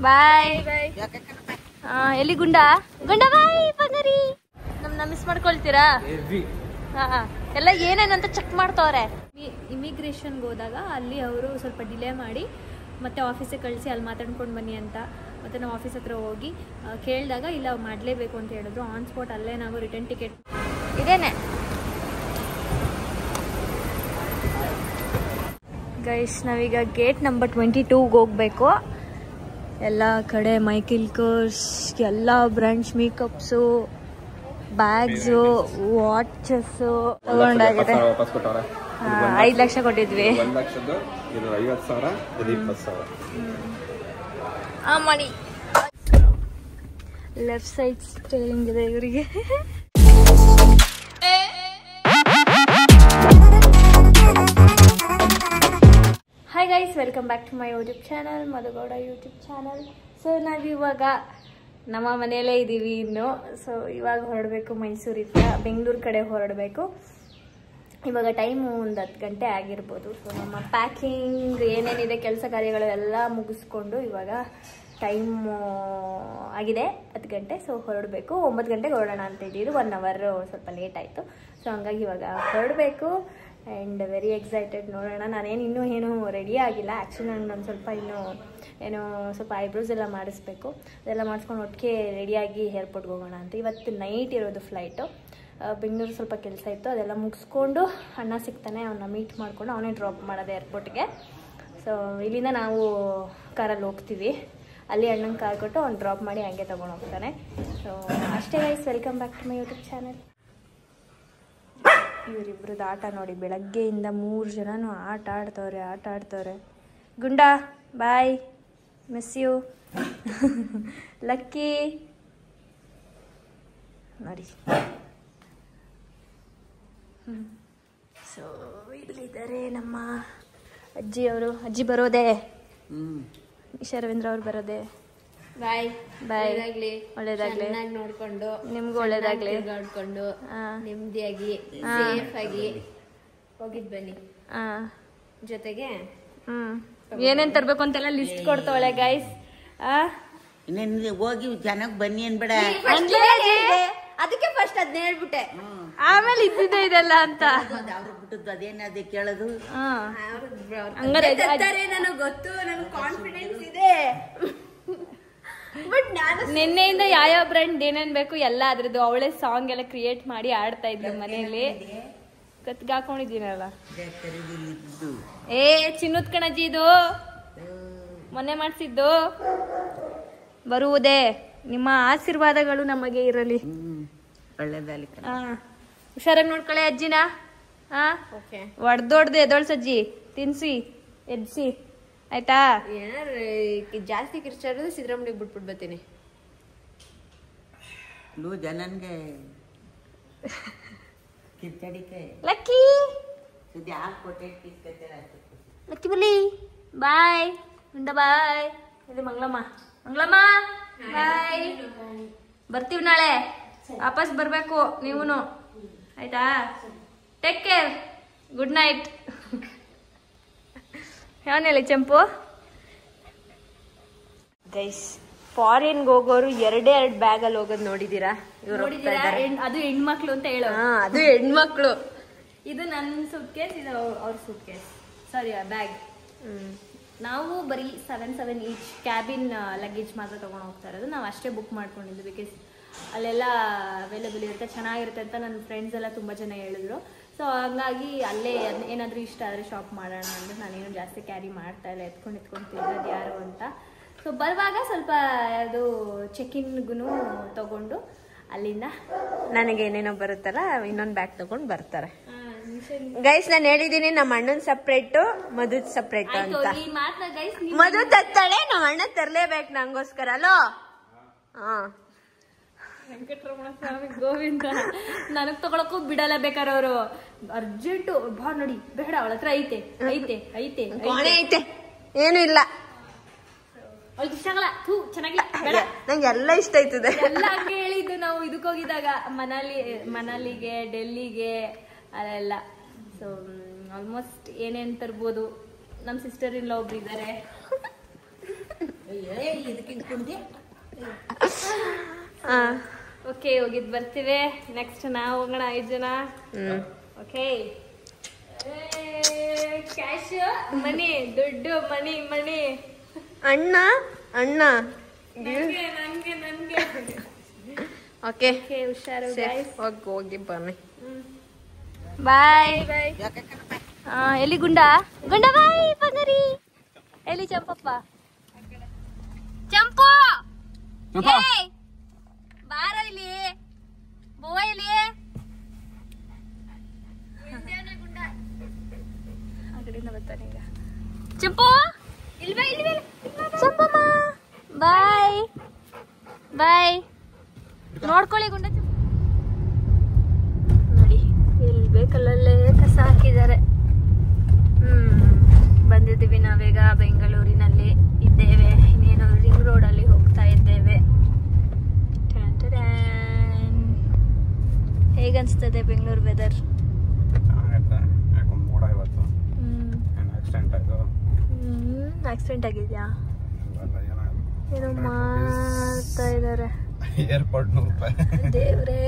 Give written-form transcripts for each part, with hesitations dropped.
ಬಾಯ್. ಎಲ್ಲಿ ಗುಂಡ ಬಾಯ್ ಬಂಗರಿ. ನಮ್ನ ಮಿಸ್ ಮಾಡ್ಕೊಳ್ತೀರಾ? ಎಲ್ಲ ಏನೇನಂತ ಚೆಕ್ ಮಾಡ್ತವ್ರೆ. ಇಮಿಗ್ರೇಷನ್ಗೆ ಹೋದಾಗ ಅಲ್ಲಿ ಅವರು ಸ್ವಲ್ಪ ಡಿಲೇ ಮಾಡಿ ಮತ್ತೆ ಆಫೀಸಿಗೆ ಕಳಿಸಿ ಅಲ್ಲಿ ಮಾತಾಡ್ಕೊಂಡು ಬನ್ನಿ ಅಂತ. ಮತ್ತು ನಾವು ಆಫೀಸ್ ಹತ್ರ ಹೋಗಿ ಕೇಳಿದಾಗ ಇಲ್ಲ ಮಾಡಲೇಬೇಕು ಅಂತ ಹೇಳಿದ್ರು. ಆನ್ ಸ್ಪಾಟ್ ಅಲ್ಲೇ ನಾವು ರಿಟರ್ನ್ ಟಿಕೆಟ್ ಇದೇನೆ ಗೈಸ್. ನಾವೀಗ ಗೇಟ್ ನಂಬರ್ 22ಗೆ ಹೋಗ್ಬೇಕು. ಎಲ್ಲ ಕಡೆ ಮೈಕಲ್ ಕೋರ್ಸ್, ಎಲ್ಲ ಬ್ರಾಂಚ್ ಮೇಕಪ್ಸು, ಬ್ಯಾಗ್ಸು, ವಾಚಸ್ಸು ತಗೊಂಡಾಗಿದೆ. 5 ಲಕ್ಷ ಕೊಟ್ಟಿದ್ವಿ. ಮಾಡಿ ಲೆಫ್ಟ್ ಸೈಡ್ ಸ್ಟೇರಿಂಗ್ ಇದೆ ಇವರಿಗೆ. Hi guys, welcome back to my YouTube channel, Madhugowda YouTube channel. So ನಾವಿವಾಗ ನಮ್ಮ ಮನೆಯಲ್ಲೇ ಇದ್ದೀವಿ ಇನ್ನು. ಸೊ ಇವಾಗ ಹೊರಡಬೇಕು, ಮೈಸೂರಿಂದ ಬೆಂಗಳೂರು ಕಡೆ ಹೊರಡಬೇಕು. ಇವಾಗ ಟೈಮು ಒಂದು 10 ಗಂಟೆ ಆಗಿರ್ಬೋದು. ಸೊ ನಮ್ಮ ಪ್ಯಾಕಿಂಗ್ ಏನೇನಿದೆ ಕೆಲಸ ಕಾರ್ಯಗಳು ಎಲ್ಲ ಮುಗಿಸ್ಕೊಂಡು ಇವಾಗ ಟೈಮು ಆಗಿದೆ 10 ಗಂಟೆ. ಸೊ ಹೊರಡಬೇಕು. 9 ಗಂಟೆಗೆ ಹೊರಡೋಣ ಅಂತ ಇದ್ದೀವಿ. 1 ಅವರ್ ಸ್ವಲ್ಪ ಲೇಟ್ ಆಯಿತು. ಸೊ ಹಂಗಾಗಿ ಇವಾಗ ಹೊರಡಬೇಕು. And very excited. ನೋಡೋಣ. ನಾನೇನು ಏನೂ ರೆಡಿ ಆಗಿಲ್ಲ. ಆ್ಯಕ್ಚುಲಿ ನಾನು ಸ್ವಲ್ಪ ಸ್ವಲ್ಪ ಐಬ್ರೋಸ್ ಎಲ್ಲ ಮಾಡಿಸ್ಬೇಕು. ಅದೆಲ್ಲ ಮಾಡಿಸ್ಕೊಂಡು ಒಟ್ಟಿಗೆ ರೆಡಿಯಾಗಿ ಏರ್ಪೋರ್ಟ್ಗೆ ಹೋಗೋಣ ಅಂತ. ಇವತ್ತು ನೈಟ್ ಇರೋದು ಫ್ಲೈಟು. ಬೆಂಗಳೂರು ಸ್ವಲ್ಪ ಕೆಲಸ ಇತ್ತು, ಅದೆಲ್ಲ ಮುಗಿಸ್ಕೊಂಡು ಅಣ್ಣ ಸಿಗ್ತಾನೆ, ಅವನ್ನ ಮೀಟ್ ಮಾಡಿಕೊಂಡು ಅವನೇ ಡ್ರಾಪ್ ಮಾಡೋದು ಏರ್ಪೋರ್ಟ್ಗೆ. ಸೊ ಇಲ್ಲಿಂದ ನಾವು ಕಾರಲ್ಲಿ ಹೋಗ್ತೀವಿ. ಅಲ್ಲಿ ಅಣ್ಣಂಗೆ ಕಾರ್ ಕೊಟ್ಟು ಅವ್ನು ಡ್ರಾಪ್ ಮಾಡಿ ಹಂಗೆ ತೊಗೊಂಡು ಹೋಗ್ತಾನೆ. ಸೊ ಅಷ್ಟೇ guys, welcome back to my YouTube channel. ಇವರಿಬ್ರದ್ದು ಆಟ ನೋಡಿ, ಬೆಳಗ್ಗೆಯಿಂದ 3 ಜನನು ಆಟ ಆಡ್ತವ್ರೆ. Gunda bye, miss you. Lucky ನೋಡಿ. ಸೊ ಇಲ್ಲಿದ್ದಾರೆ ನಮ್ಮ ಅಜ್ಜಿಯವರು. ಅಜ್ಜಿ ಬರೋದೆ, ಶರವೇಂದ್ರ ಅವ್ರು ಬರೋದೆ. ಬಾಯ್ ಬಾಯ್. ಒಳ್ಳೇದಾಗ್ಲಿ. ನೋಡ್ಕೊಂಡು ನಿಮ್ಗೂ ಒಳ್ಳೇದಾಗ್ಲಿ. ನೋಡ್ಕೊಂಡು ನೆಮ್ಮದಿಯಾಗಿ ಸೇಫ್ ಆಗಿ ಹೋಗಿದ್ ಬನ್ನಿ. ಜೊತೆಗೆ ಏನೇನ್ ತರ್ಬೇಕು ಅಂತೆಲ್ಲ ಲಿಸ್ಟ್ ಕೊಡ್ತಾವಳೆ ಗೈಸ್. ಹೋಗಿ ಚೆನ್ನಾಗಿ ಬನ್ನಿ ಅನ್ಬೇಡ. ಅದಕ್ಕೆ ಫಸ್ಟ್ ಅದನ್ನ ಹೇಳ್ಬಿಟ್ಟೆ, ಆಮೇಲೆ ಇದ್ದಿದ್ದೆ ಇದೆಲ್ಲ ಅಂತ. ಬಿಟ್ಟದ್ದು ಅದೇನದೇ ಕೇಳೋದು. ನನಗೆ ಗೊತ್ತು, ನನಗೆ ಕಾನ್ಫಿಡೆನ್ಸ್ ಇದೆ. ಬಟ್ ನಾನು ನಿನ್ನೆಯಿಂದ ಯಾವ ಬ್ರ್ಯಾಂಡ್ ಏನೇನ್ ಬೇಕು ಎಲ್ಲ ಅದ್ರದ್ದು ಅವಳೇ ಸಾಂಗ್ ಎಲ್ಲ ಕ್ರಿಯೇಟ್ ಮಾಡಿ ಆಡ್ತಾ ಇದ್ಲು ಮನೆಯಲ್ಲಿ. ಕತ್ಗಾಕೊಂಡಿದ್ದೀನಲ್ಲ. ಚಿನ್ನದ ಕಣಜ್ಜಿ, ಇದು ಮೊನ್ನೆ ಮಾಡ್ಸಿದ್ದು. ಬರುವುದೇ ನಿಮ್ಮ ಆಶೀರ್ವಾದಗಳು ನಮಗೆ ಇರಲಿ. ಒಳ್ಳೇದಾಗಲಿ. ಹುಷಾರಾಗಿ ನೋಡ್ಕೊಳ್ಳೆ ಅಜ್ಜಿನ. ಒಡ್ದೊಡ್ದೆ ಎದೊಳ್ಸಜ್ಜಿ, ತಿನ್ಸಿ ಎದ್ಸಿ ಆಯ್ತಾ. ಏನಾರು ಜಾಸ್ತಿ ಕಿರ್ಚಾಡಿದ್ರೆ ಸಿದ್ದರಾಮಯ್ಯ ಬಿಟ್ಬಿಟ್ಟು ಬರ್ತೀನಿ. ಜನನ್ಗೆ ಕಿರ್ಚಾಡಿಕೆ ಲಕ್ಕಿ ಲಕ್ಕಿ ಬಲಿ. ಬಾಯ್ ಗುಂಡ ಬಾಯ್. ಇದು ಮಂಗಳಮ್ಮ ಬಾಯ್. ಬರ್ತೀವಿ ನಾಳೆ, ವಾಪಸ್ ಬರ್ಬೇಕು ನೀವುನು ಆಯ್ತಾ. Take care, good night. ಯಾವನೆಲ್ಲ ಚಂಪು ಗೈಸ್. ಫಾರಿನ್ಗೆ ಹೋಗೋರು 2 ಬ್ಯಾಗಲ್ಲಿ ಹೋಗೋದು ನೋಡಿದೀರಾ? ಅದು ಹೆಣ್ಮಕ್ಳು ಅಂತ ಹೇಳೋ. ಅದು ಹೆಣ್ಮಕ್ಳು. ಇದು ನನ್ನ ಸೂಟ್ ಕೇಸ್, ಇದು ಅವ್ರ ಸೂಟ್ ಕೇಸ್, ಸಾರಿ ಬ್ಯಾಗ್. ನಾವು ಬರೀ 7 ಈಚ್ ಕ್ಯಾಬಿನ್ ಲಗೇಜ್ ಮಾತ್ರ ತೊಗೊಂಡು ಹೋಗ್ತಾ ಇರೋದು. ನಾವು ಅಷ್ಟೇ ಬುಕ್ ಮಾಡ್ಕೊಂಡಿದ್ದು. ಬಿಕಾಸ್ ಅಲ್ಲೆಲ್ಲ ಅವೈಲೇಬಲ್ ಇರುತ್ತೆ, ಚೆನ್ನಾಗಿರುತ್ತೆ ಅಂತ ನನ್ನ ಫ್ರೆಂಡ್ಸ್ ಎಲ್ಲ ತುಂಬ ಜನ ಹೇಳಿದ್ರು. ಸೊ ಹಂಗಾಗಿ ಅಲ್ಲೇ ಏನಾದರೂ ಇಷ್ಟ ಆದರೆ ಶಾಪ್ ಮಾಡೋಣ ಅಂದರೆ ನಾನೇನು ಜಾಸ್ತಿ ಕ್ಯಾರಿ ಮಾಡ್ತಾ ಇಲ್ಲ. ಎತ್ಕೊಂಡು ತಿನ್ನೋದು ಯಾರು ಅಂತ. ಸೊ ಬರುವಾಗ ಸ್ವಲ್ಪ ಅದು ಚೆಕಿನ್ಗೂ ತಗೊಂಡು ಅಲ್ಲಿಂದ ನನಗೇನೇನೋ ಬರುತ್ತಲ್ಲ ಇನ್ನೊಂದು ಬ್ಯಾಗ್ ತಗೊಂಡು ಬರ್ತಾರೆ. ಗೈಸ್ ನಾನು ಹೇಳಿದ್ದೀನಿ, ನಮ್ಮ ಅಣ್ಣನ ಸಪ್ರೇಟು, ಮಧುದ್ ಸಪ್ರೇಟು ಅಂತ. ಮಧು ತರ್ತಾಳೆ, ನಮ್ಮ ಅಣ್ಣ ತರಲೇಬೇಕು ನಂಗೋಸ್ಕರ ಅಲ್ಲೋ. ವೆಂಕಟರಮಣ ಸ್ವಾಮಿ ಗೋವಿಂದ. ನನಗ್ ತಗೊಳಕ್ಕೂ ಬಿಡಲ್ಲ ಬೇಕಾರೆ ಅವರು. ಅರ್ಜೆಂಟು ಬಾ ನೋಡಿ, ಬೇಡ ಅವಳ ಹತ್ರ ಐತೆ ಏನು ಇಲ್ಲ. ಅವ್ಳಿಗೆ ಇಷ್ಟ ಆಗಲ್ಲ, ಚೆನ್ನಾಗಿಲ್ಲ, ಬೇಡ. ನಂಗೆ ಎಲ್ಲ ಇಷ್ಟ ಆಯ್ತದೆ. ಎಲ್ಲ ಹಂಗೆ ಹೇಳಿದ್ದು ನಾವು ಇದಕ್ಕೆ ಹೋಗಿದಾಗ, ಮನಾಲಿಗೆ, ಡೆಲ್ಲಿಗೆ ಅಲ್ಲೆಲ್ಲ. ಸೊ ಆಲ್ಮೋಸ್ಟ್ ಏನೇನು ತರ್ಬೋದು. ನಮ್ಮ ಸಿಸ್ಟರ್ ಇಲ್ಲ ಒಬ್ರು ಇದ್ದಾರೆ. ಇದಕ್ಕೆ ಕುಡ್ದೆ ಓಕೆ ಹೋಗಿದ್ ಬರ್ತೀವಿ. ನೆಕ್ಸ್ಟ್ ನಾವು ಹೋಗೋಣ 5 ಜನ. ಓಕೆ ಕ್ಯಾಶ್ ಮನಿ ದುಡ್ಡು ಮನಿ ಮನಿ ಅಣ್ಣ ಅಣ್ಣ ನನ್ಗೆ ಓಕೆ ಹುಷಾರು ಹೋಗಿ ಬನ್ನಿ. ಬಾಯ್. ಎಲ್ಲಿ ಗುಂಡ ಗುಂಡ ಬಾಯ್ ಬಂಗರಿ. ಎಲ್ಲಿ ಚಂಪಪ್ಪ ಚಂಪು ಬಾರ ಇಲ್ಲಿ ಬೋವ ಇಲ್ಲಿ ಆ ಕಡೆಯಿಂದ ಬರ್ತಾನೆ ಈಗ. ಚಂಪು ಇಲ್ವೇ ಇಲ್ವೇ ಚಂಪಮ್ಮ ಬಾಯ್ ಬಾಯ್. ನೋಡ್ಕೊಳ್ಳಿ ಗುಂಡ ನೋಡಿ ಎಲ್ಲಿ ಬೇಕಲ್ಲೇ ಕಸ ಹಾಕಿದ್ದಾರೆ. ಬಂದಿದ್ದೀವಿ ನಾವೀಗ ಬೆಂಗಳೂರಿನಲ್ಲಿ ಇದ್ದೇವೆ. ಇನ್ನೇನು ರಿಂಗ್ ರೋಡ್ ಅಲ್ಲಿ ಹೋಗ್ತಾ ಇದ್ದೇವೆ. ಹೇಗನ್ಸ್ತದೆ ಬೆಂಗಳೂರು ವೆದರ್? ಆಕ್ಸಿಡೆಂಟ್ ಆಗಿದ್ಯಾ? ಏನೋ ಮಾಡ್ತಾ ಇದಾರೆ. ಏರ್ಪೋರ್ಟ್ ದೇವ್ರೇ,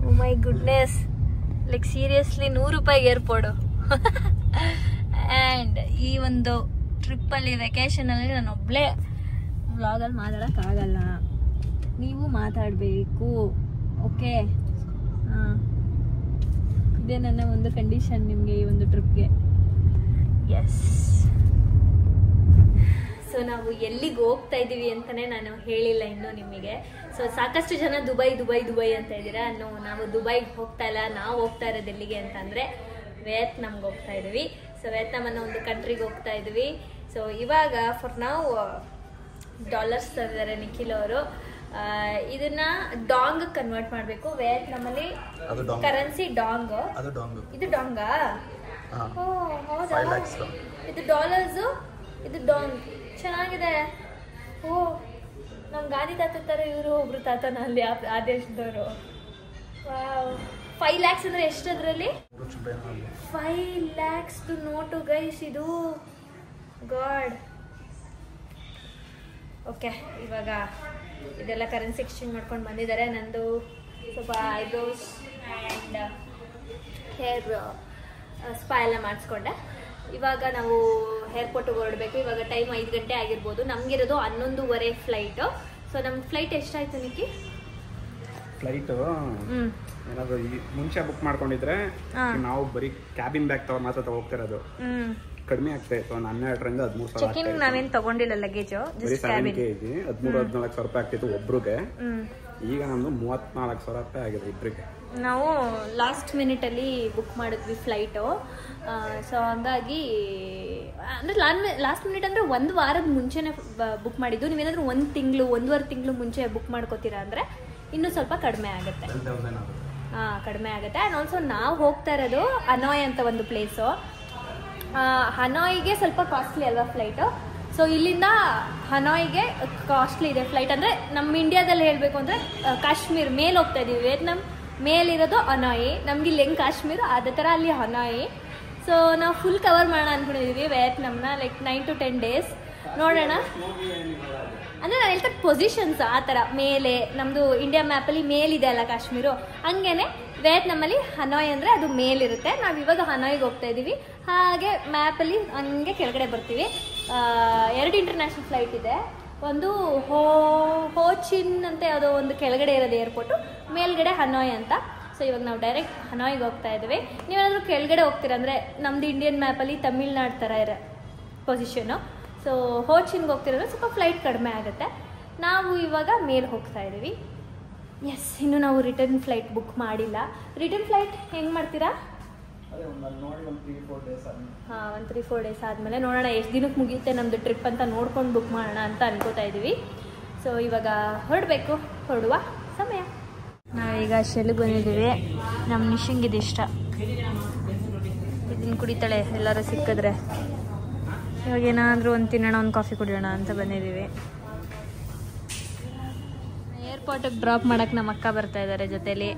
ಓ ಮೈ ಗುಡ್ನೆಸ್, ಲೈಕ್ ಸೀರಿಯಸ್ಲಿ 100 ರೂಪಾಯಿ ಏರ್ಪೋರ್ಟ್. ಆ್ಯಂಡ್ ಈ ಒಂದು ಟ್ರಿಪ್ಪಲ್ಲಿ ವೆಕೇಶನಲ್ಲಿ ನಾನು ಒಬ್ಬಳೇ ವ್ಲಾಗಲ್ಲಿ ಮಾತಾಡೋಕ್ಕಾಗಲ್ಲ, ನೀವು ಮಾತಾಡಬೇಕು. ಓಕೆ, ಇದೇ ನನ್ನ ಒಂದು ಕಂಡೀಷನ್ ನಿಮಗೆ ಈ ಒಂದು ಟ್ರಿಪ್ಗೆ. ಎಸ್, ಸೊ ನಾವು ಎಲ್ಲಿಗೆ ಹೋಗ್ತಾ ಇದ್ದೀವಿ ಅಂತಲೇ ನಾನು ಹೇಳಿಲ್ಲ ಇನ್ನೂ ನಿಮಗೆ. ಸೊ ಸಾಕಷ್ಟು ಜನ ದುಬೈ ದುಬೈ ದುಬೈ ಅಂತ ಇದ್ದೀರಾ. ನಾವು ದುಬೈಗೆ ಹೋಗ್ತಾ ಇಲ್ಲ, ನಾವು ಹೋಗ್ತಾ ಇರೋದು ಎಲ್ಲಿಗೆ ಅಂತಂದರೆ ವಿಯೆಟ್ನಾಮ್ಗೆ ಹೋಗ್ತಾ ಇದ್ದೀವಿ. ಸೊ ವಿಯೆಟ್ನಾಮ್ ಅನ್ನೋ ಒಂದು ಕಂಟ್ರಿಗೆ ಹೋಗ್ತಾ ಇದ್ದೀವಿ. ಸೊ ಇವಾಗ ಫಾರ್ ನಾವು ಡಾಲರ್ಸ್ ತಂದಿದ್ದಾರೆ ನಿಖಿಲ್ ಅವರು. ಇದನ್ನ ಡಾಂಗ್ ಕನ್ವರ್ಟ್ ಮಾಡಬೇಕು. ವಿಯೆಟ್ನಾಮಲ್ಲಿ ಕರೆನ್ಸಿ ಡಾಂಗ್. ಇದು ಡಾಂಗಾ? ಓ ಹೌದಾ, ಇದು ಡಾಲರ್ಸು, ಇದು ಡಾಂಗ್. ಚೆನ್ನಾಗಿದೆ. ಓ, ನಮ್ಮ ಗಾಂಧಿ ತಾತ ಥರ ಇವರು ಒಬ್ರು ತಾತನ ಅಲ್ಲಿ ಆ ದೇಶದವರು. 5 lakhs ಅಂದರೆ ಎಷ್ಟು ಅದರಲ್ಲಿ? 5 lakhs ನೋಟು ಗೈಸ್ ಇದು. ಗಾಡ್. ಓಕೆ, ಇವಾಗ ಇದೆಲ್ಲ ಕರೆನ್ಸಿ ಎಕ್ಸ್ಚೇಂಜ್ ಮಾಡ್ಕೊಂಡು ಬಂದಿದ್ದಾರೆ. ನಂದು ಸ್ವಲ್ಪ ಐಬ್ರೋಸ್ ಆ್ಯಂಡ್ ಹೇರ್ ಸ್ಪಾ ಎಲ್ಲ ಮಾಡಿಸ್ಕೊಂಡೆ. ಇವಾಗ ನಾವು ಏರ್ಪೋರ್ಟಿಗೆ ಹೊರಡಬೇಕು. ಇವಾಗ ಟೈಮ್ 5 ಗಂಟೆ ಆಗಿರ್ಬೋದು. ನಮಗಿರೋದು 11:30 ಫ್ಲೈಟು. ಸೊ ನಮ್ಮ ಫ್ಲೈಟ್ ಎಷ್ಟಾಯ್ತು ನಿಕ್ಕಿ? ಫ್ಲೈಟು ಏನಾದ್ರು ಮುಂಚೆ ಬುಕ್ ಮಾಡ್ಕೊಂಡಿದ್ರೆ ನಾವು ಬರೀ ಕ್ಯಾಬಿನ್ ಬ್ಯಾಗ್ ತಗೊಂಡು ಮಾತ್ರ ಹೋಗ್ತಿರೋದು, ಕಡಿಮೆ ಆಗ್ತಾ ಇತ್ತು. 12ರಿಂದ 13,000. ಚೆಕಿಂಗ್ ನಾವೇನು ತಗೊಂಡಿಲ್ಲ ಲಗೇಜು, ಜಸ್ಟ್ ಕ್ಯಾಬಿನ್. 13-14,000 ರೂಪಾಯಿ ಆಗ್ತಿತ್ತು ಒಬ್ರಿಗೆ. ಈಗ ನಮ್ದು 34,000 ರೂಪಾಯಿ ಆಗಿದೆ ಇಬ್ಬರಿಗೆ. ನಾವು ಲಾಸ್ಟ್ ಮಿನಿಟಲ್ಲಿ ಬುಕ್ ಮಾಡಿದ್ವಿ ಫ್ಲೈಟು. ಸೊ ಹಂಗಾಗಿ ಅಂದರೆ ಲಾಸ್ಟ್ ಮಿನಿಟ್ ಅಂದರೆ 1 ವಾರದ ಮುಂಚೆನೇ ಬುಕ್ ಮಾಡಿದ್ದು. ನೀವೇನಾದರೂ 1 ತಿಂಗಳು 1.5 ತಿಂಗಳು ಮುಂಚೆ ಬುಕ್ ಮಾಡ್ಕೋತೀರಾ ಅಂದರೆ ಇನ್ನೂ ಸ್ವಲ್ಪ ಕಡಿಮೆ ಆಗುತ್ತೆ. ಕಡಿಮೆ ಆಗುತ್ತೆ. ಆ್ಯಂಡ್ ಆಲ್ಸೋ ನಾವು ಹೋಗ್ತಾ ಇರೋದು ಹನಾಯ್ ಅಂತ ಒಂದು ಪ್ಲೇಸು. ಹನಾಯ್ಗೆ ಸ್ವಲ್ಪ ಕಾಸ್ಟ್ಲಿ ಅಲ್ವಾ ಫ್ಲೈಟು. ಸೊ ಇಲ್ಲಿಂದ ಹನಾಯ್ಗೆ ಕಾಸ್ಟ್ಲಿ ಇದೆ ಫ್ಲೈಟ್. ಅಂದರೆ ನಮ್ಮ ಇಂಡಿಯಾದಲ್ಲಿ ಹೇಳಬೇಕು ಅಂದರೆ ಕಾಶ್ಮೀರ್ ಮೇಲೆ ಹೋಗ್ತಾ ಇದ್ದೀವಿ. ವಿಯೆಟ್ನಾಮ್ ಮೇಲಿರೋದು ಹನಾಯಿ, ನಮ್ಗೆ ಇಲ್ಲಿ ಹೆಂಗೆ ಕಾಶ್ಮೀರ ಅದೇ ಥರ ಅಲ್ಲಿ ಹನಾಯಿ. ಸೊ ನಾವು ಫುಲ್ ಕವರ್ ಮಾಡೋಣ ಅಂದ್ಕೊಂಡಿದ್ದೀವಿ ವಿಯೆಟ್ನಾಮ್ನ, ಲೈಕ್ 9 to 10 days. ನೋಡೋಣ. ಅಂದರೆ ನಾನು ಹೇಳ್ತಾ ಪೊಸಿಷನ್ಸ್ ಆ ಥರ ಮೇಲೆ ನಮ್ಮದು ಇಂಡಿಯಾ ಮ್ಯಾಪಲ್ಲಿ ಮೇಲಿದೆ ಅಲ್ಲ ಕಾಶ್ಮೀರು, ಹಂಗೇನೆ ವಿಯೆಟ್ನಾಮಲ್ಲಿ ಹನಾಯ್ ಅಂದರೆ ಅದು ಮೇಲಿರುತ್ತೆ. ನಾವು ಇವಾಗ ಹನಾಯ್ಗೆ ಹೋಗ್ತಾ ಇದ್ದೀವಿ. ಹಾಗೆ ಮ್ಯಾಪಲ್ಲಿ ಹಂಗೆ ಕೆಳಗಡೆ ಬರ್ತೀವಿ. 2 ಇಂಟರ್ನ್ಯಾಷನಲ್ ಫ್ಲೈಟ್ ಇದೆ. ಒಂದು ಹೋಚಿನ್ ಅಂತ ಯಾವುದೋ ಒಂದು ಕೆಳಗಡೆ ಇರೋದು ಏರ್ಪೋರ್ಟು, ಮೇಲ್ಗಡೆ ಹನಾಯ್ ಅಂತ. ಸೊ ಇವಾಗ ನಾವು ಡೈರೆಕ್ಟ್ ಹನಾಯ್ಗೆ ಹೋಗ್ತಾ ಇದ್ದೀವಿ. ನೀವೇನಾದರೂ ಕೆಳಗಡೆ ಹೋಗ್ತೀರ ಅಂದರೆ ನಮ್ಮದು ಇಂಡಿಯನ್ ಮ್ಯಾಪಲ್ಲಿ ತಮಿಳ್ನಾಡು ಥರ ಇರೋ ಪೊಸಿಷನು. ಸೊ ಹೋಚಿನ್ಗೆ ಹೋಗ್ತಿರೋದ್ರೆ ಸ್ವಲ್ಪ ಫ್ಲೈಟ್ ಕಡಿಮೆ ಆಗುತ್ತೆ. ನಾವು ಇವಾಗ ಮೇಲೆ ಹೋಗ್ತಾ ಇದ್ದೀವಿ. ಎಸ್, ಇನ್ನು ನಾವು ರಿಟರ್ನ್ ಫ್ಲೈಟ್ ಬುಕ್ ಮಾಡಿಲ್ಲ. ರಿಟರ್ನ್ ಫ್ಲೈಟ್ ಹೆಂಗೆ ಮಾಡ್ತೀರಾ? ಒಂದು 3-4 ಡೇಸ್ ಆದಮೇಲೆ ನೋಡೋಣ ಎಷ್ಟು ದಿನಕ್ಕೆ ಮುಗಿಯುತ್ತೆ ನಮ್ಮದು ಟ್ರಿಪ್ ಅಂತ ನೋಡ್ಕೊಂಡು ಬುಕ್ ಮಾಡೋಣ ಅಂತ ಅನ್ಕೋತಾ ಇದ್ದೀವಿ. ಸೊ ಇವಾಗ ಹೊರಡುವ ಸಮಯ. ನಾವೀಗ ಶೆಲ್ಗೆ ಬಂದಿದ್ದೀವಿ. ನಮ್ಮ ನಿಶಂಗಿದೆ ಇಷ್ಟ, ಇದನ್ನು ಕುಡಿತಾಳೆ ಎಲ್ಲರೂ ಸಿಕ್ಕಿದ್ರೆ. ಇವಾಗ ಏನಾದರೂ ಒಂದು ತಿನ್ನೋಣ, ಒಂದು ಕಾಫಿ ಕುಡಿಯೋಣ ಅಂತ ಬಂದಿದ್ದೀವಿ. ಏರ್ಪೋರ್ಟಿಗೆ ಡ್ರಾಪ್ ಮಾಡೋಕ್ಕೆ ನಮ್ಮ ಅಕ್ಕ ಬರ್ತಾ ಇದ್ದಾರೆ ಜೊತೇಲಿ.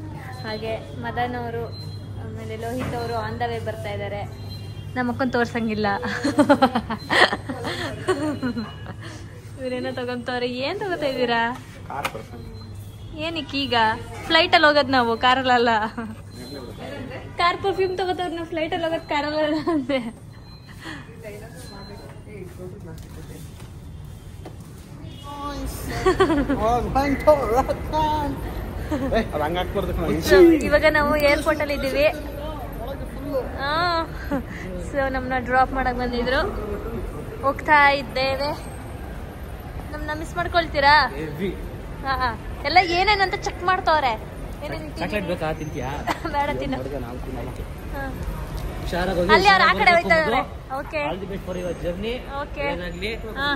ಹಾಗೆ ಮದನ್ ಅವರು ಆಮೇಲೆ ಲೋಹಿತ್ ಅವರು ಆನ್ ದ ವೇ ಬರ್ತಾ ಇದ್ದಾರೆ. ನಮ್ಮ ಅಕ್ಕನ ತೋರ್ಸಂಗಿಲ್ಲ. ಇವರೇನೋ ತಗೊಂತವ್ರೆ. ಏನ್ ತಗೋತಾ ಇದ್ದೀರಾ? Car person. ಏನಕ್ಕೆ ಈಗ ಫ್ಲೈಟಲ್ಲಿ ಹೋಗೋದು ನಾವು, ಕಾರಲ್ಲ. ಕಾರ್ ಪರ್ಫ್ಯೂಮ್ ತಗೋತವ್ರು, ನಾವು ಫ್ಲೈಟಲ್ಲಿ ಹೋಗೋದು ಕಾರಲ್ಲ ಅಂದೆ. ಇವಾಗ ನಾವು ಏರ್ಪೋರ್ಟ್ ಅಲ್ಲಿ ಇದ್ದೀವಿ. ಸೊ ನಮ್ಮನ್ನ ಡ್ರಾಪ್ ಮಾಡಕ್ ಬಂದಿದ್ರು. ಹೋಗ್ತಾ ಇದ್ದೇವೆ. ನಮ್ಮನ್ನ ಮಿಸ್ ಮಾಡ್ಕೊಳ್ತೀರಾ? ಎಲ್ಲ ಏನೇನಂತ ಚೆಕ್ ಮಾಡ್ತವ್ರೆ. ಬೇಡ ತಿನ್ನು. ಅಲ್ಲಿ ಅವ್ರು ಆ ಕಡೆ ಹೋಯ್ತಾ ಇದಾರೆ. ಓಕೆ ಓಕೆ,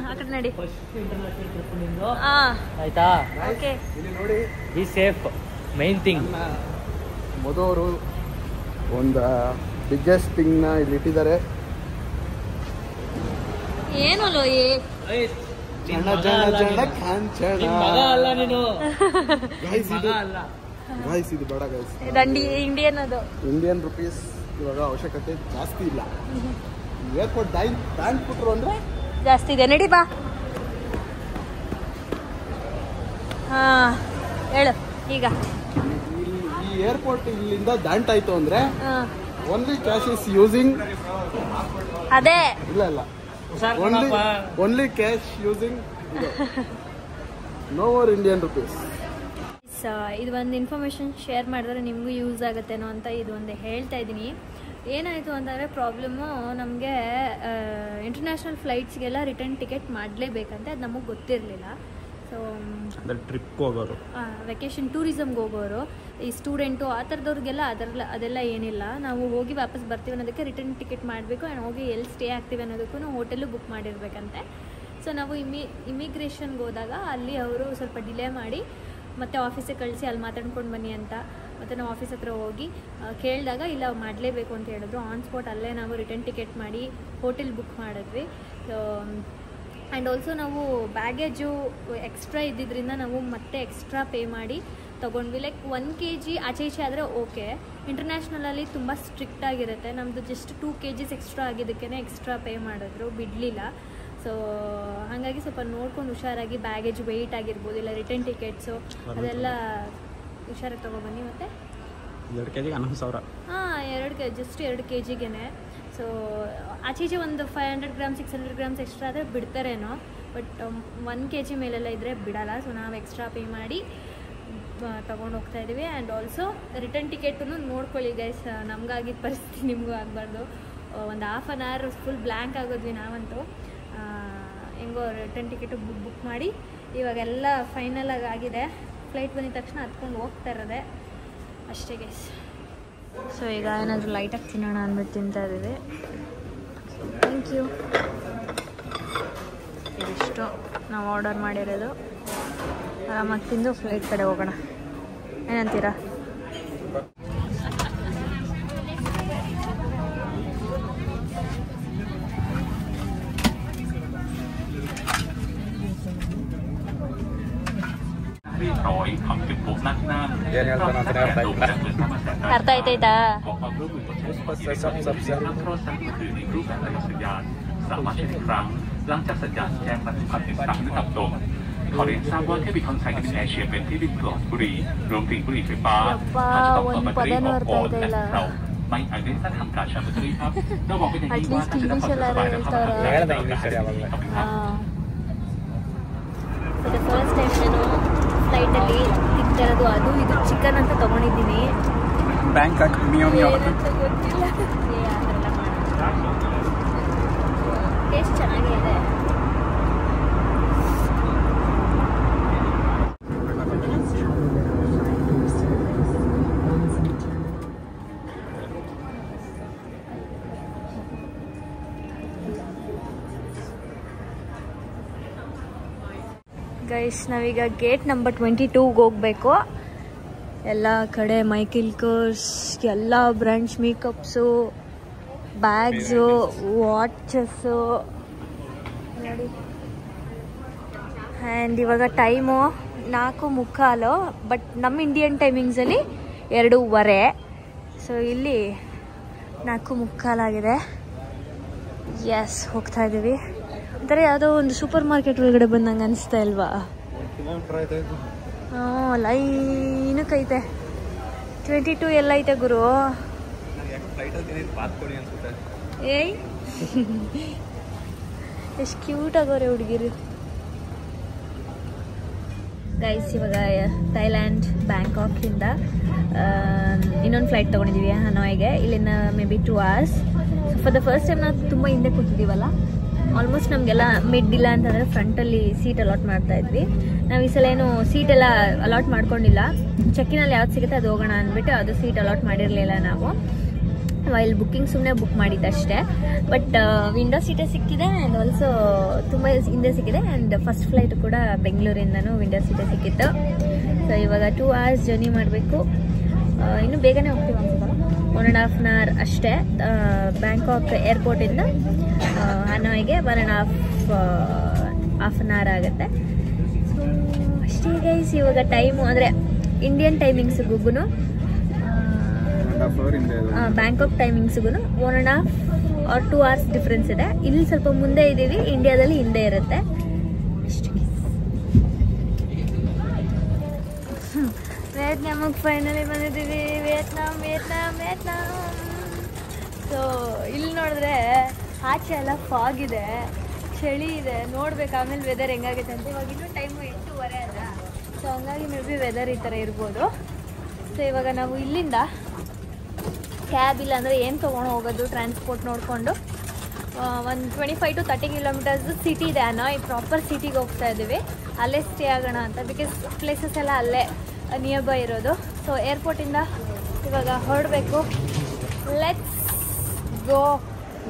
ಆ ಕಡೆ ನಡಿ. ಆಯ್ತಾ? Okay, be safe, main thing. ಮಧುವರು ಒಂದು ಬಿಗ್ಗೆಸ್ಟ್ ಥಿಂಗ್ ನ ಇಲ್ಲಿ ಇಟ್ಟಿದ್ದಾರೆ. ಏನು ಇದು ಬೇಡ ಗೈಸ್. ಇಂಡಿಯನ್, ಅದು ಇಂಡಿಯನ್ ರುಪೀಸ್ ಇವಾಗ ಅವಶ್ಯಕತೆ ಜಾಸ್ತಿ ಇಲ್ಲ. ಏರ್ಪೋರ್ಟ್ ದಾಂಡ್ ಕೊಟ್ರು ಅಂದ್ರೆ ಜಾಸ್ತಿ ಇದೆ. ನಡಿ ಬಾ. ಹಾ ಹೇಳು ಈಗ. ಈ ಏರ್ಪೋರ್ಟ್ ಇಲ್ಲಿಂದ ದಾಂಟಾಯ್ತು ಅಂದ್ರೆ ಓನ್ಲಿ ಕ್ಯಾಶ್ ಇಸ್ ಯೂಸಿಂಗ್. ಅದೇ ಇಲ್ಲ only cash using, no more Indian rupees. ಇದು ಒಂದು ಇನ್ಫಾರ್ಮೇಷನ್ ಶೇರ್ ಮಾಡಿದ್ರೆ ನಿಮಗೂ ಯೂಸ್ ಆಗುತ್ತೇನೋ ಅಂತ ಇದು ಒಂದು ಹೇಳ್ತಾ ಇದ್ದೀನಿ. ಏನಾಯಿತು ಅಂತಂದರೆ ಪ್ರಾಬ್ಲಮ್ಮು, ನಮಗೆ ಇಂಟರ್ನ್ಯಾಷನಲ್ ಫ್ಲೈಟ್ಸ್ಗೆಲ್ಲ ರಿಟರ್ನ್ ಟಿಕೆಟ್ ಮಾಡಲೇಬೇಕಂತೆ. ಅದು ನಮಗೆ ಗೊತ್ತಿರಲಿಲ್ಲ. ಸೊ ಟ್ರಿಪ್ಗೆ ಹೋಗೋರು, ವೆಕೇಶನ್ ಟೂರಿಸಮ್ಗೆ ಹೋಗೋರು, ಈ ಸ್ಟೂಡೆಂಟು ಆ ಥರದವ್ರಿಗೆಲ್ಲ ಅದೆಲ್ಲ ಏನಿಲ್ಲ. ನಾವು ಹೋಗಿ ವಾಪಸ್ ಬರ್ತೀವಿ ಅನ್ನೋದಕ್ಕೆ ರಿಟರ್ನ್ ಟಿಕೆಟ್ ಮಾಡಬೇಕು. ಆ್ಯಂಡ್ ಹೋಗಿ ಎಲ್ಲಿ ಸ್ಟೇ ಆಗ್ತೀವಿ ಅನ್ನೋದಕ್ಕೂ ಹೋಟೆಲ್ಲು ಬುಕ್ ಮಾಡಿರ್ಬೇಕಂತೆ. ಸೊ ನಾವು ಇಮಿಗ್ರೇಷನ್ಗೆ ಹೋದಾಗ ಅಲ್ಲಿ ಅವರು ಸ್ವಲ್ಪ ಡಿಲೇ ಮಾಡಿ ಮತ್ತು ಆಫೀಸಿಗೆ ಕಳಿಸಿ ಅಲ್ಲಿ ಮಾತಾಡ್ಕೊಂಡು ಬನ್ನಿ ಅಂತ. ಮತ್ತು ನಾವು ಆಫೀಸ್ ಹತ್ರ ಹೋಗಿ ಕೇಳಿದಾಗ ಇಲ್ಲ ಮಾಡಲೇಬೇಕು ಅಂತ ಹೇಳಿದ್ರು. ಆನ್ ಸ್ಪಾಟ್ ಅಲ್ಲೇ ನಾವು ರಿಟರ್ನ್ ಟಿಕೆಟ್ ಮಾಡಿ ಹೋಟೆಲ್ ಬುಕ್ ಮಾಡಿದ್ವಿ. ಆ್ಯಂಡ್ ಆಲ್ಸೋ ನಾವು ಬ್ಯಾಗೇಜು ಎಕ್ಸ್ಟ್ರಾ ಇದ್ದಿದ್ದರಿಂದ ನಾವು ಮತ್ತೆ ಎಕ್ಸ್ಟ್ರಾ ಪೇ ಮಾಡಿ ತೊಗೊಂಡ್ವಿ. ಲೈಕ್ 1 kg ಆಚೆ ಈಚೆ ಆದರೆ ಓಕೆ. ಇಂಟರ್ನ್ಯಾಷನಲಲ್ಲಿ ತುಂಬ ಸ್ಟ್ರಿಕ್ಟ್ ಆಗಿರುತ್ತೆ. ನಮ್ಮದು ಜಸ್ಟ್ 2 kgs ಎಕ್ಸ್ಟ್ರಾ ಆಗಿದ್ದಕ್ಕೇ ಎಕ್ಸ್ಟ್ರಾ ಪೇ ಮಾಡಿದ್ರು, ಬಿಡಲಿಲ್ಲ. ಸೊ ಹಾಗಾಗಿ ಸ್ವಲ್ಪ ನೋಡ್ಕೊಂಡು ಹುಷಾರಾಗಿ ಬ್ಯಾಗೇಜ್ ವೆಯ್ಟ್ ಆಗಿರ್ಬೋದು, ಇಲ್ಲ ರಿಟರ್ನ್ ಟಿಕೆಟ್ಸು ಅದೆಲ್ಲ ಹುಷಾರಾಗಿ ತೊಗೊಬನ್ನಿ. ಮತ್ತು 2 kg 11,000. ಜಸ್ಟ್ 2 kgಗೆ. ಸೊ ಆಚೆ ಈಚೆ ಒಂದು 500 grams 600 grams ಎಕ್ಸ್ಟ್ರಾ ಆದರೆ ಬಿಡ್ತಾರೇನೋ, ಬಟ್ 1 kg ಮೇಲೆಲ್ಲ ಇದ್ದರೆ ಬಿಡಲ್ಲ. ಸೊ ನಾವು ಎಕ್ಸ್ಟ್ರಾ ಪೇ ಮಾಡಿ ತೊಗೊಂಡು ಹೋಗ್ತಾ ಇದ್ದೀವಿ. ಆ್ಯಂಡ್ ಆಲ್ಸೋ ರಿಟರ್ನ್ ಟಿಕೆಟನ್ನು ನೋಡ್ಕೊಳ್ಳಿ ಗೈಸ್. ನಮಗಾಗಿದ್ದ ಪರಿಸ್ಥಿತಿ ನಿಮಗೂ ಆಗಬಾರ್ದು. ಒಂದು half an hour full blank ಆಗೋದ್ವಿ ನಾವಂತೂ. ಹೆಂಗೋ ರಿಟರ್ನ್ ಟಿಕೆಟು ಬುಕ್ ಮಾಡಿ ಇವಾಗೆಲ್ಲ ಫೈನಲಾಗಿ ಆಗಿದೆ. ಫ್ಲೈಟ್ ಬಂದಿದ ತಕ್ಷಣ ಹತ್ಕೊಂಡು ಹೋಗ್ತಾ ಇರೋದೆ ಅಷ್ಟೇ ಗೈಸ್. ಸೊ ಈಗ ಏನಾದರೂ ಲೈಟಾಗಿ ತಿನ್ನೋಣ ಅಂದ್ಬಿಟ್ಟು ತಿಂತಾ ಇದ್ದೀವಿ. Thank you. ಇದಿಷ್ಟು ನಾವು ಆರ್ಡರ್ ಮಾಡಿರೋದು. ಆರಾಮಾಗಿ ತಿಂದು ಫ್ಲೈಟ್ ಕಡೆ ಹೋಗೋಣ. ಏನಂತೀರಾ? ಅರ್ಥ ಆಯ್ತಾಯ್ತಾ?ขอเรียนทราบว่าแค่บิคอนไทยกับแอร์เชียเป็นที่ดินตลอดบุรีรวมถึงบุหรี่ไฟฟ้าถ้าจะต้องเปิดแบตเตอรี่ออกก่อนและเราไม่อาจได้ทำการชาร์จแบตเตอรี่ครับเราบอกเป็นอย่างนี้ว่าถ้าจะได้ความสบายนะครับಫಾರ್ ದ ಫಸ್ಟ್ ಟೈಮ್ ನಾನು ಫ್ಲೈಟಲ್ಲಿ ತಿಂತಾ ಇರೋದು ಅದು ಇದು ಚಿಕನ್ ಅಂತ ತೊಗೊಂಡಿದ್ದೀನಿ. ಬ್ಯಾಂಕಾಕ್ ಏನಂತ ಗೊತ್ತಿಲ್ಲ. ಅದೆಲ್ಲ ಮಾಡೋಣ. ಟೇಸ್ಟ್ ಚೆನ್ನಾಗಿದೆ. ಗೈಸ್ ನಾವೀಗ ಗೇಟ್ ನಂಬರ್ 22ಗೆ ಹೋಗಬೇಕು. ಎಲ್ಲ ಕಡೆ ಮೈಕೆಲ್ಕರ್ಸ್, ಎಲ್ಲ ಬ್ರ್ಯಾಂಡ್ಸ್ ಮೇಕಪ್ಸು, ಬ್ಯಾಗ್ಸು, ವಾಚಸ್ಸು ನೋಡಿ. ಆ್ಯಂಡ್ ಇವಾಗ ಟೈಮು 4:45, ಬಟ್ ನಮ್ಮ ಇಂಡಿಯನ್ ಟೈಮಿಂಗ್ಸಲ್ಲಿ 2:15. ಸೊ ಇಲ್ಲಿ 4:45 ಆಗಿದೆ. ಎಸ್ ಹೋಗ್ತಾ ಇದ್ದೀವಿ. ಒಂಥರ ಯಾವುದೋ ಒಂದು ಸೂಪರ್ ಮಾರ್ಕೆಟ್ ಒಳಗಡೆ ಬಂದಂಗೆ ಅನಿಸ್ತಾ ಇಲ್ವಾ? ಲೈನಕ್ಕೆ ಐತೆ. 22 ಎಲ್ಲ ಐತೆ ಗುರು. ಏಯ್ ಎಷ್ಟು ಕ್ಯೂಟ್ ಆಗೋರೆ ಹುಡುಗಿರು. ಗೈಸ್ ಇವಾಗ ಥೈಲ್ಯಾಂಡ್ ಬ್ಯಾಂಕಾಕಿಂದ ಇನ್ನೊಂದು ಫ್ಲೈಟ್ ತೊಗೊಂಡಿದ್ದೀವಿ ಹನೋಯ್ಗೆ. ಇಲ್ಲಿಂದ may be 2 hours. For the first time ನಾವು ತುಂಬ ಹಿಂದೆ ಕೂತಿದ್ದೀವಲ್ಲ, ಆಲ್ಮೋಸ್ಟ್ ನಮಗೆಲ್ಲ ಮಿಡ್ ಇಲ್ಲ ಅಂತಂದರೆ ಫ್ರಂಟಲ್ಲಿ ಸೀಟ್ ಅಲಾಟ್ ಮಾಡ್ತಾ ಇದ್ವಿ. ನಾವು ಈ ಸಲ ಏನು ಸೀಟೆಲ್ಲ ಅಲಾಟ್ ಮಾಡ್ಕೊಂಡಿಲ್ಲ. ಚೆಕ್ಕಿನಲ್ಲಿ ಯಾವ್ದು ಸಿಗುತ್ತೆ ಅದು ಹೋಗೋಣ ಅಂದ್ಬಿಟ್ಟು ಅದು ಸೀಟ್ ಅಲಾಟ್ ಮಾಡಿರಲಿಲ್ಲ ನಾವು. ಇಲ್ಲಿ ಬುಕ್ಕಿಂಗ್ ಸುಮ್ಮನೆ ಬುಕ್ ಮಾಡಿದ್ದಷ್ಟೇ. ಬಟ್ ವಿಂಡೋ ಸೀಟೇ ಸಿಕ್ಕಿದೆ ಆ್ಯಂಡ್ ಆಲ್ಸೋ ತುಂಬ ಹಿಂದೆ ಸಿಕ್ಕಿದೆ. ಆ್ಯಂಡ್ ಫಸ್ಟ್ ಫ್ಲೈಟ್ ಕೂಡ ಬೆಂಗಳೂರಿಂದನೂ ವಿಂಡೋ ಸೀಟೇ ಸಿಕ್ಕಿತ್ತು. ಸೊ ಇವಾಗ 2 hours ಜರ್ನಿ ಮಾಡಬೇಕು. ಇನ್ನೂ ಬೇಗನೆ ಹೋಗ್ತೀವಿ ಅನ್ಸುತ್ತಲ್ಲ, 1.5 hour ಅಷ್ಟೇ. ಬ್ಯಾಂಕಾಕ್ ಏರ್ಪೋರ್ಟಿಂದ ಹನೋಯ್ಗೆ 1.5 hour ಆಗುತ್ತೆ. ಸೊ ಅಷ್ಟೇ ಗೈಸ್. ಇವಾಗ ಟೈಮು ಅಂದರೆ ಇಂಡಿಯನ್ ಟೈಮಿಂಗ್ಸ್ಗೂ ಬ್ಯಾಂಕಾಕ್ ಟೈಮಿಂಗ್ಸ್ಗೂ 1.5 or 2 hours ಡಿಫ್ರೆನ್ಸ್ ಇದೆ. ಇಲ್ಲಿ ಸ್ವಲ್ಪ ಮುಂದೆ ಇದ್ದೀವಿ, ಇಂಡಿಯಾದಲ್ಲಿ ಹಿಂದೆ ಇರುತ್ತೆ. ವಿಯೆಟ್ನಾಮಿಗೆ ಫೈನಲಿ ಬಂದಿದ್ದೀವಿ. ವಿಯೆಟ್ನಾಮ್. ಸೊ ಇಲ್ಲಿ ನೋಡಿದ್ರೆ ಆಚೆ ಎಲ್ಲ ಫಾಗ್ ಇದೆ, ಚಳಿ ಇದೆ. ನೋಡ್ಬೇಕು ಆಮೇಲೆ ವೆದರ್ ಹೆಂಗಾಗುತ್ತೆ ಅಂತ. ಇವಾಗ ಇನ್ನೂ ಟೈಮು 8:15 ಅಲ್ಲ. ಸೊ ಹಂಗಾಗಿ ಮೇ ಬಿ ವೆದರ್ ಈ ಥರ ಇರ್ಬೋದು. ಸೊ ಇವಾಗ ನಾವು ಇಲ್ಲಿಂದ ಕ್ಯಾಬ್ ಇಲ್ಲ ಅಂದರೆ ಏನು ತೊಗೊಂಡು ಹೋಗೋದು, ಟ್ರಾನ್ಸ್ಪೋರ್ಟ್ ನೋಡಿಕೊಂಡು ಒಂದು 25 to 30 kilometers ಸಿಟಿ ಇದೆ ಹನೋಯ್. ಪ್ರಾಪರ್ ಸಿಟಿಗೆ ಹೋಗ್ತಾ ಇದ್ದೀವಿ. ಅಲ್ಲೇ ಸ್ಟೇ ಆಗೋಣ ಅಂತ, ಬಿಕಾಸ್ ಪ್ಲೇಸಸ್ ಎಲ್ಲ ಅಲ್ಲೇ ನಿಯರ್ ಬೈ ಇರೋದು. ಸೊ ಏರ್ಪೋರ್ಟಿಂದ ಇವಾಗ ಹೊರಡಬೇಕು. Let's go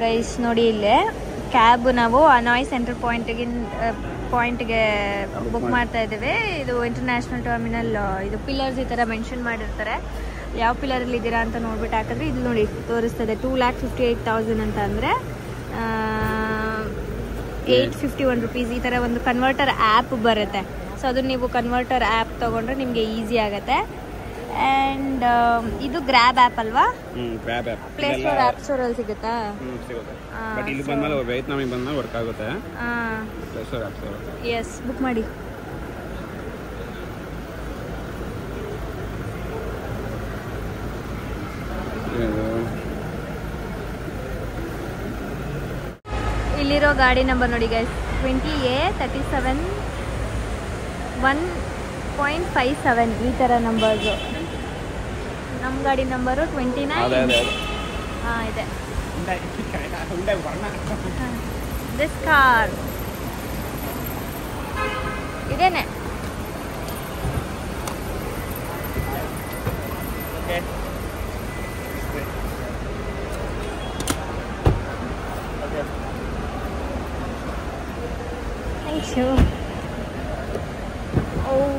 guys. ನೋಡಿ ಇಲ್ಲೇ ಕ್ಯಾಬ್ ನಾವು ಹನೋಯ್ ಸೆಂಟ್ರಲ್ ಪಾಯಿಂಟ್ಗೆ ಬುಕ್ ಮಾಡ್ತಾ ಇದ್ದೀವಿ. ಇದು ಇಂಟರ್ನ್ಯಾಷನಲ್ ಟರ್ಮಿನಲ್. ಇದು ಪಿಲ್ಲರ್ಸ್ ಈ ಥರ ಮೆನ್ಷನ್ ಮಾಡಿರ್ತಾರೆ. ಯಾವ ಪಿಲ್ಲರಲ್ಲಿ ಇದ್ದೀರಾ ಅಂತ ನೋಡ್ಬಿಟ್ಟು ಹಾಕಿದ್ರೆ ಇದು ನೋಡಿ ತೋರಿಸ್ತದೆ 2,58,000 ಅಂತ. ಅಂದರೆ 851 rupees. ಈ ಥರ ಒಂದು ಕನ್ವರ್ಟರ್ ಆ್ಯಪ್ ಬರುತ್ತೆ. ಸೊ ಅದನ್ನು ನೀವು ಕನ್ವರ್ಟರ್ ಆ್ಯಪ್ ತೊಗೊಂಡ್ರೆ ನಿಮಗೆ ಈಸಿ ಆಗುತ್ತೆ. ಆ್ಯಂಡ್ ಇದು ಗ್ರ್ಯಾಬ್ ಆ್ಯಪ್ ಅಲ್ವಾ? ಪ್ಲೇ ಸ್ಟೋರ್ ಆ್ಯಪ್ ಸ್ಟೋರಲ್ಲಿ ಸಿಗುತ್ತಾ? ಎಸ್, ಬುಕ್ ಮಾಡಿ. ಇಲ್ಲಿರೋ ಗಾಡಿ ನಂಬರ್ ನೋಡಿ ಗೈಸ್, 20A37-1.57 ಈ ಥರ ನಂಬರ್ಸು. ನಮ್ಮ ಗಾಡಿ ನಂಬರು 29. ಹಾಂ ಇದೆ. ದಿಸ್ ಕಾರ್ ಇದೇನೆ. Thank you. Oh.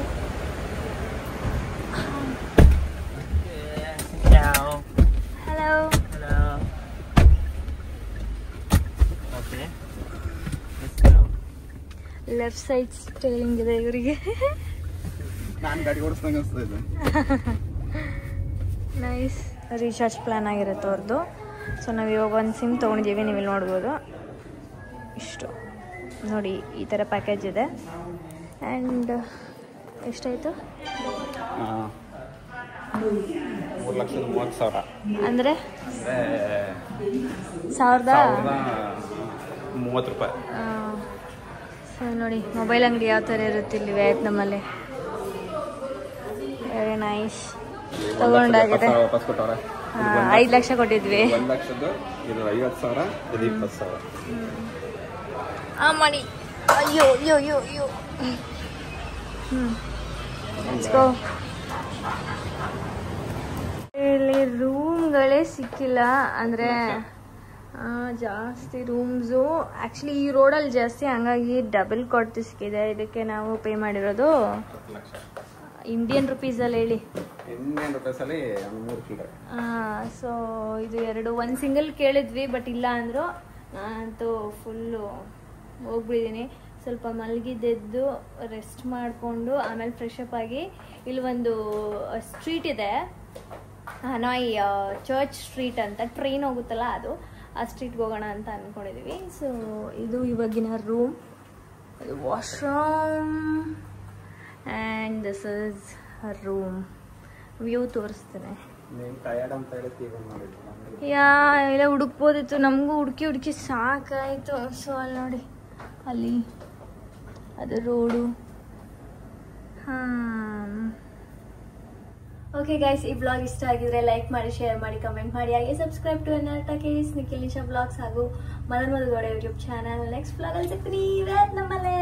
Ciao. Hello. Hello. Okay. Let's go. Left side steering ಇದೆ ಇವರಿಗೆ. ನಾನು ಗಾಡಿ ಓಡಿಸ್ದಂಗೆ ಅನಿಸ್ತಾ ಇದೆ. ನೈಸ್. ರೀಚಾರ್ಜ್ ಪ್ಲಾನ್ ಆಗಿರುತ್ತೆ ಅವ್ರದ್ದು. ಸೊ ನಾವು ಇವಾಗ ಒಂದು ಸಿಮ್ ತೊಗೊಂಡಿದ್ದೀವಿ, ನೀವು ಇಲ್ಲಿ ನೋಡ್ಬೋದು. ಇಷ್ಟು ನೋಡಿ ಈ ಥರ ಪ್ಯಾಕೇಜ್ ಇದೆ. ಆ್ಯಂಡ್ ಎಷ್ಟಾಯಿತು? 3,30,000 ಅಂದರೆ 1,030 ರೂಪಾಯಿ. ಸೊ ನೋಡಿ ಮೊಬೈಲ್ ಅಂಗಡಿ ಯಾವ ಥರ ಇರುತ್ತೆ ಇಲ್ಲಿ ವಿಯೆಟ್ನಾಮಲ್ಲಿ. Very nice. ತಗೊಂಡಾಗಿದೆ. 5 ಲಕ್ಷ ಕೊಟ್ಟಿದ್ವಿ. 1 ಲಕ್ಷದ ಇದು 50,000, ಇದು 20,000. ಮಾಡಿ. ಅಯ್ಯೋ ಅಯ್ಯೋ ಅಯ್ಯೋ ಅಯ್ಯೋ. ಇಲ್ಲಿ ರೂಮ್ಗಳೇ ಸಿಕ್ಕಿಲ್ಲ. ಅಂದರೆ ಜಾಸ್ತಿ ರೂಮ್ಸು ಆ್ಯಕ್ಚುಲಿ ಈ ರೋಡಲ್ಲಿ ಜಾಸ್ತಿ, ಹಂಗಾಗಿ ಡಬಲ್ ಕೊಟ್ಟು ಸಿಕ್ಕಿದೆ. ಇದಕ್ಕೆ ನಾವು ಪೇ ಮಾಡಿರೋದು ಇಂಡಿಯನ್ ರುಪೀಸಲ್ಲಿ ಹೇಳಿ. ಇಂಡಿಯನ್ ರೂಪೀಸಲ್ಲಿ 3 ಚಿಲ್ಲರೆ. ಸೊ ಇದು ಒಂದು ಸಿಂಗಲ್ ಕೇಳಿದ್ವಿ, ಬಟ್ ಇಲ್ಲ ಅಂದರು. ನಾನಂತೂ ಫುಲ್ಲು ಹೋಗ್ಬಿಟ್ಟಿದ್ದೀನಿ. ಸ್ವಲ್ಪ ಮಲಗಿದ್ದೆದ್ದು ರೆಸ್ಟ್ ಮಾಡಿಕೊಂಡು ಆಮೇಲೆ ಫ್ರೆಶಪ್ ಆಗಿ ಇಲ್ಲಿ ಒಂದು ಸ್ಟ್ರೀಟ್ ಇದೆ ಹನೋಯ್ ಚರ್ಚ್ ಸ್ಟ್ರೀಟ್ ಅಂತ, ಟ್ರೈನ್ ಹೋಗುತ್ತಲ್ಲ ಅದು. ಆ ಸ್ಟ್ರೀಟ್ಗೆ ಹೋಗೋಣ ಅಂತ ಅಂದ್ಕೊಂಡಿದ್ದೀವಿ. ಸೊ ಇದು ಇವಾಗಿನ ರೂಮ್, ಇದು washroom and this is room. View ತೋರಿಸ್ತೇನೆ. ಯಾ ಎಲ್ಲ ಹುಡುಕ್ಬೋದಿತ್ತು, ನಮಗೂ ಹುಡುಕಿ ಸಾಕಾಯಿತು. ಸೊ ಅಲ್ಲಿ ನೋಡಿ, ಅಲ್ಲಿ ಅದು ರೋಡು. ಓಕೆ ಗೈಸ್, ಈ ಬ್ಲಾಗ್ ಇಷ್ಟ ಆಗಿದ್ರೆ ಲೈಕ್ ಮಾಡಿ, ಶೇರ್ ಮಾಡಿ, ಕಮೆಂಟ್ ಮಾಡಿ. ಹಾಗೆ ಸಬ್ಸ್ಕ್ರೈಬ್ ಟು ಎನ್ಆರ್ಟಾ ಕೇಸ್ ನಿಖಿಲ್ ನಿಶಾ ಬ್ಲಾಗ್ಸ್ ಹಾಗೂ Madan Madhugowda YouTube channel. Next ಬ್ಲಾಗಲ್ಲಿ ಸಿಗ್ತೀನಿ ನಮ್ಮಲ್ಲೇ.